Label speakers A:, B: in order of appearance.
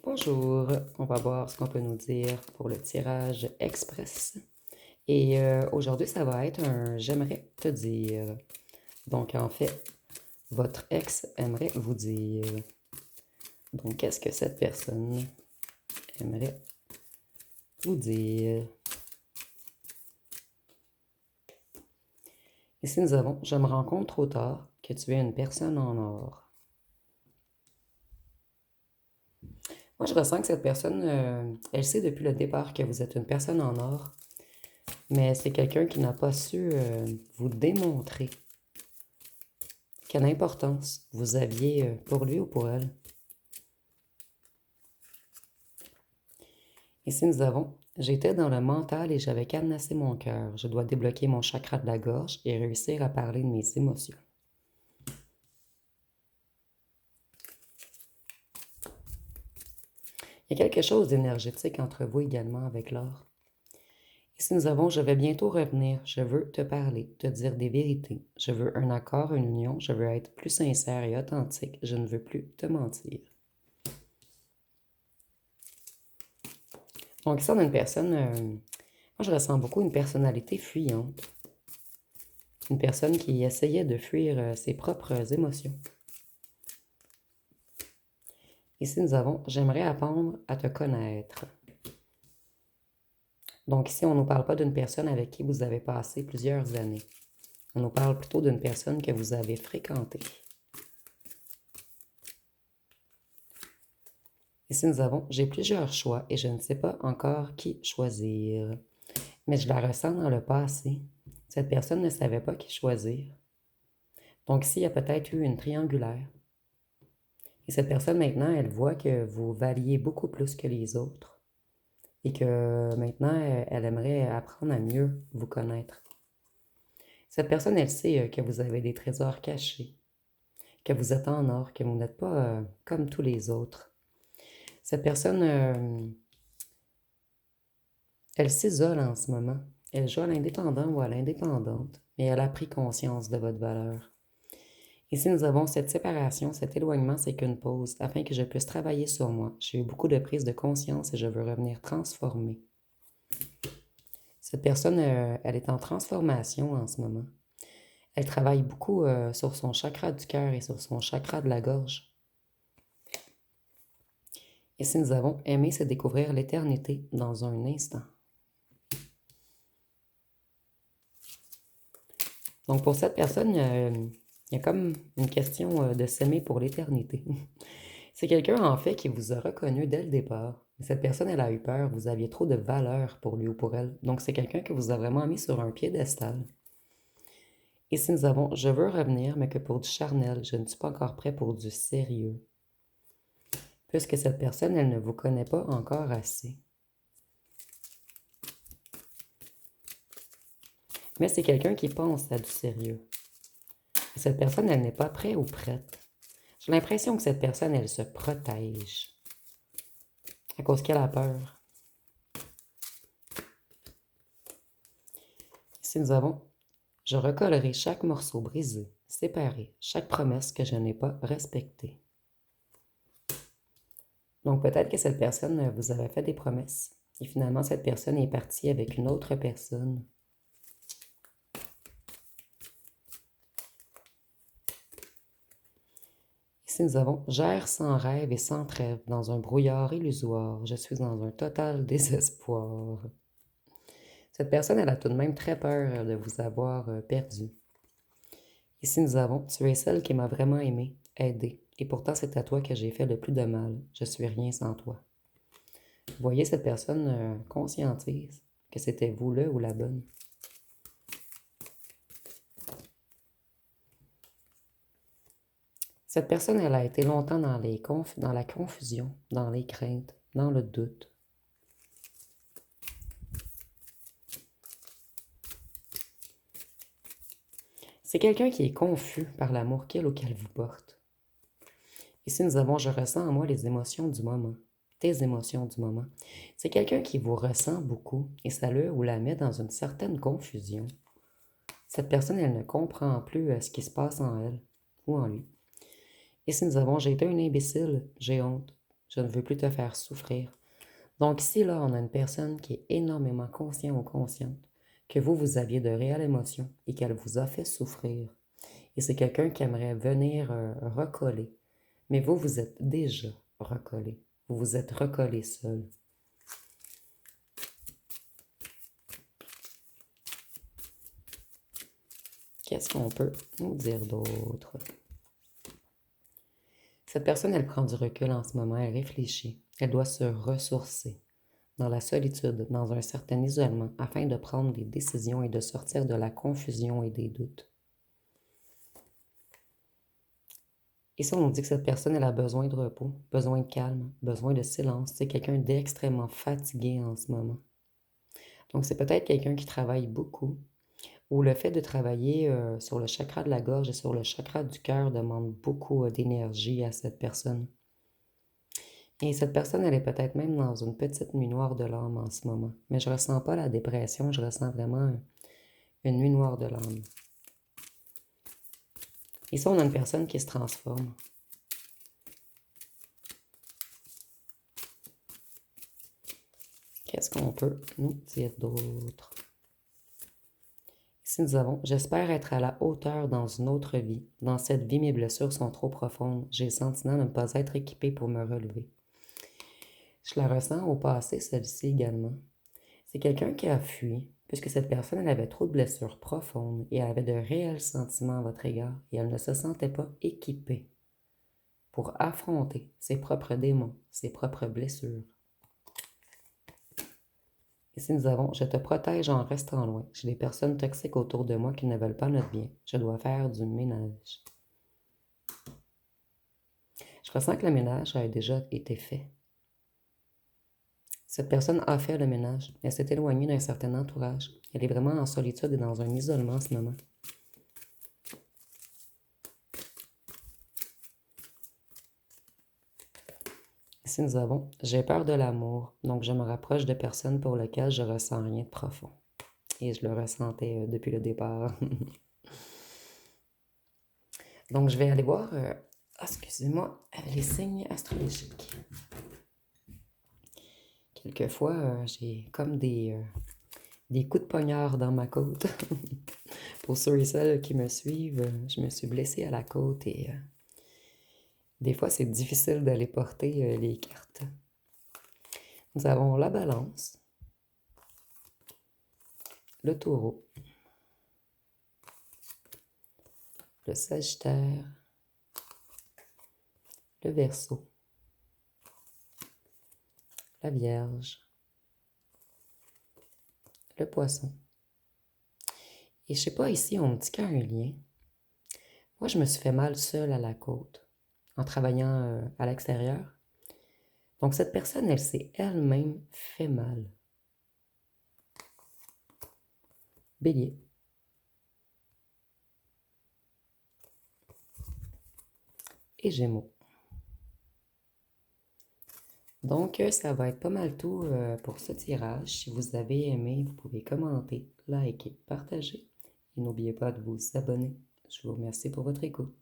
A: Bonjour, on va voir ce qu'on peut nous dire pour le tirage express. Et aujourd'hui, ça va être un j'aimerais te dire. Donc, en fait, votre ex aimerait vous dire. Donc, qu'est-ce que cette personne aimerait vous dire? Ici, nous avons je me rends compte trop tard que tu es une personne en or. Moi, je ressens que cette personne, elle sait depuis le départ que vous êtes une personne en or, mais c'est quelqu'un qui n'a pas su vous démontrer quelle importance vous aviez pour lui ou pour elle. Ici, nous avons j'étais dans le mental et j'avais cadenassé mon cœur. Je dois débloquer mon chakra de la gorge et réussir à parler de mes émotions. Il y a quelque chose d'énergétique entre vous également avec l'or. Ici, nous avons je vais bientôt revenir. Je veux te parler, te dire des vérités. Je veux un accord, une union. Je veux être plus sincère et authentique. Je ne veux plus te mentir. Donc, ici, on a une personne, moi, je ressens beaucoup une personnalité fuyante. Une personne qui essayait de fuir ses propres émotions. Ici, nous avons j'aimerais apprendre à te connaître. Donc, ici, on ne nous parle pas d'une personne avec qui vous avez passé plusieurs années. On nous parle plutôt d'une personne que vous avez fréquentée. Ici, nous avons j'ai plusieurs choix et je ne sais pas encore qui choisir. Mais je la ressens dans le passé. Cette personne ne savait pas qui choisir. Donc, ici, il y a peut-être eu une triangulaire. Et cette personne, maintenant, elle voit que vous valiez beaucoup plus que les autres. Et que maintenant, elle aimerait apprendre à mieux vous connaître. Cette personne, elle sait que vous avez des trésors cachés, que vous êtes en or, que vous n'êtes pas comme tous les autres. Cette personne, elle s'isole en ce moment. Elle joue à l'indépendant ou à l'indépendante, mais elle a pris conscience de votre valeur. Ici, nous avons cette séparation, cet éloignement, c'est qu'une pause, afin que je puisse travailler sur moi. J'ai eu beaucoup de prise de conscience et je veux revenir transformer. Cette personne, elle est en transformation en ce moment. Elle travaille beaucoup sur son chakra du cœur et sur son chakra de la gorge. Et si nous avons aimé, c'est découvrir l'éternité dans un instant. Donc pour cette personne, il y a comme une question de s'aimer pour l'éternité. C'est quelqu'un en fait qui vous a reconnu dès le départ. Cette personne, elle a eu peur, vous aviez trop de valeur pour lui ou pour elle. Donc c'est quelqu'un que vous a vraiment mis sur un piédestal. Et si nous avons je veux revenir, mais que pour du charnel, je ne suis pas encore prêt pour du sérieux. Puisque cette personne, elle ne vous connaît pas encore assez. Mais c'est quelqu'un qui pense à du sérieux. Et cette personne, elle n'est pas prête ou prête. J'ai l'impression que cette personne, elle se protège à cause qu'elle a peur. Ici, nous avons je recollerai chaque morceau brisé, séparé, chaque promesse que je n'ai pas respectée. Donc peut-être que cette personne vous avait fait des promesses et finalement cette personne est partie avec une autre personne. Ici nous avons j'erre sans rêve et sans trêve dans un brouillard illusoire. Je suis dans un total désespoir. Cette personne, elle a tout de même très peur de vous avoir perdu. Ici nous avons tu es celle qui m'a vraiment aimé, aidé, et pourtant c'est à toi que j'ai fait le plus de mal. Je suis rien sans toi. Vous voyez, cette personne conscientise que c'était vous le ou la bonne. Cette personne, elle a été longtemps dans la confusion, dans les craintes, dans le doute. C'est quelqu'un qui est confus par l'amour qu'il ou qu'elle vous porte. Ici, nous avons je ressens en moi les émotions du moment. Tes émotions du moment. C'est quelqu'un qui vous ressent beaucoup et ça le ou la met dans une certaine confusion. Cette personne, elle ne comprend plus ce qui se passe en elle ou en lui. Ici, nous avons j'ai été un imbécile, j'ai honte. Je ne veux plus te faire souffrir. Donc ici, là, on a une personne qui est énormément consciente ou consciente que vous aviez de réelles émotions et qu'elle vous a fait souffrir. Et c'est quelqu'un qui aimerait venir recoller. Mais vous êtes déjà recollé. Vous vous êtes recollé seul. Qu'est-ce qu'on peut nous dire d'autre? Cette personne, elle prend du recul en ce moment, elle réfléchit. Elle doit se ressourcer dans la solitude, dans un certain isolement, afin de prendre des décisions et de sortir de la confusion et des doutes. Et ça, on dit que cette personne, elle a besoin de repos, besoin de calme, besoin de silence. C'est quelqu'un d'extrêmement fatigué en ce moment. Donc, c'est peut-être quelqu'un qui travaille beaucoup, ou le fait de travailler sur le chakra de la gorge et sur le chakra du cœur demande beaucoup d'énergie à cette personne. Et cette personne, elle est peut-être même dans une petite nuit noire de l'âme en ce moment. Mais je ressens pas la dépression, je ressens vraiment une nuit noire de l'âme. Ici, on a une personne qui se transforme. Qu'est-ce qu'on peut nous dire d'autre? Ici, nous avons « J'espère être à la hauteur dans une autre vie. Dans cette vie, mes blessures sont trop profondes. J'ai le sentiment de ne pas être équipé pour me relever. » Je la ressens au passé, celle-ci également. C'est quelqu'un qui a fui, puisque cette personne, elle avait trop de blessures profondes et elle avait de réels sentiments à votre égard et elle ne se sentait pas équipée pour affronter ses propres démons, ses propres blessures. Ici, nous avons « Je te protège en restant loin. J'ai des personnes toxiques autour de moi qui ne veulent pas notre bien. Je dois faire du ménage. » Je ressens que le ménage a déjà été fait. Cette personne a fait le ménage. Elle s'est éloignée d'un certain entourage. Elle est vraiment en solitude et dans un isolement en ce moment. Ici, nous avons « J'ai peur de l'amour, donc je me rapproche de personnes pour lesquelles je ressens rien de profond. » Et je le ressentais depuis le départ. Donc, je vais aller voir, excusez-moi, les signes astrologiques. Quelquefois, j'ai comme des coups de poignard dans ma côte. Pour ceux et celles qui me suivent, je me suis blessée à la côte et des fois, c'est difficile d'aller porter les cartes. Nous avons la balance, le taureau, le sagittaire, le verseau, la vierge, le poisson. Et je sais pas, ici, on me dit qu'il y a un lien. Moi, je me suis fait mal seule à la côte, en travaillant à l'extérieur. Donc, cette personne, elle s'est elle-même fait mal. Bélier. Et Gémeaux. Donc, ça va être pas mal tout pour ce tirage. Si vous avez aimé, vous pouvez commenter, liker, partager. Et n'oubliez pas de vous abonner. Je vous remercie pour votre écoute.